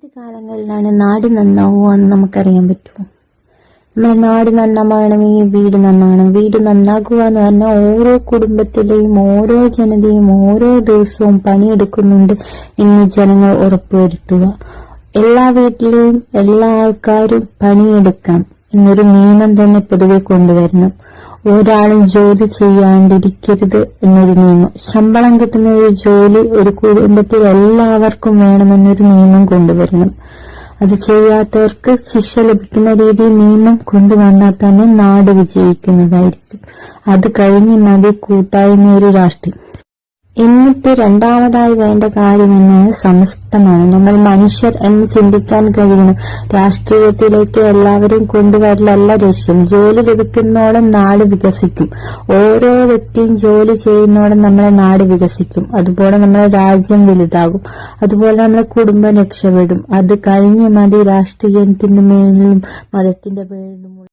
ഏത് കാലങ്ങളിലാണ് നാട് നന്നാവുക എന്ന് നമുക്കറിയാൻ പറ്റുമോ? നമ്മുടെ നാട് നന്നാവണമെങ്കിൽ വീട് നന്നാവണം. വീട് നന്നാക്കുക എന്ന് പറഞ്ഞാൽ ഓരോ കുടുംബത്തിലെയും ഓരോ ജനതയും ഓരോ ദിവസവും പണിയെടുക്കുന്നുണ്ട് എന്ന് ജനങ്ങൾ ഉറപ്പുവരുത്തുക. എല്ലാ വീട്ടിലെയും എല്ലാ ആൾക്കാരും പണിയെടുക്കണം എന്നൊരു നിയമം തന്നെ പൊതുവെ കൊണ്ടുവരണം. ഒരാളും ജോലി ചെയ്യാണ്ടിരിക്കരുത് എന്നൊരു നിയമം. ശമ്പളം കിട്ടുന്ന ഒരു ജോലി ഒരു കുടുംബത്തിൽ എല്ലാവർക്കും വേണമെന്നൊരു നിയമം കൊണ്ടുവരണം. അത് ചെയ്യാത്തവർക്ക് ശിക്ഷ ലഭിക്കുന്ന രീതിയിൽ നിയമം കൊണ്ടുവന്നാൽ തന്നെ നാട് വിജയിക്കുന്നതായിരിക്കും. അത് കഴിഞ്ഞ് മതി കൂട്ടായ്മയൊരു രാഷ്ട്രീയം. എന്നിട്ട് രണ്ടാമതായി വേണ്ട കാര്യം എന്നത് സമസ്തമാണ്. നമ്മൾ മനുഷ്യർ എന്ന് ചിന്തിക്കാൻ കഴിയണം. രാഷ്ട്രീയത്തിലേക്ക് എല്ലാവരെയും കൊണ്ടുവരലല്ല ലക്ഷ്യം. ജോലി ലഭിക്കുന്നോളം നാട് വികസിക്കും. ഓരോ വ്യക്തിയും ജോലി ചെയ്യുന്നോളം നമ്മളെ നാട് വികസിക്കും. അതുപോലെ നമ്മളെ രാജ്യം വലുതാകും. അതുപോലെ നമ്മളെ കുടുംബം രക്ഷപ്പെടും. അത് കഴിഞ്ഞ് മതി രാഷ്ട്രീയത്തിന്റെ മേലിലും മതത്തിന്റെ പേരിലും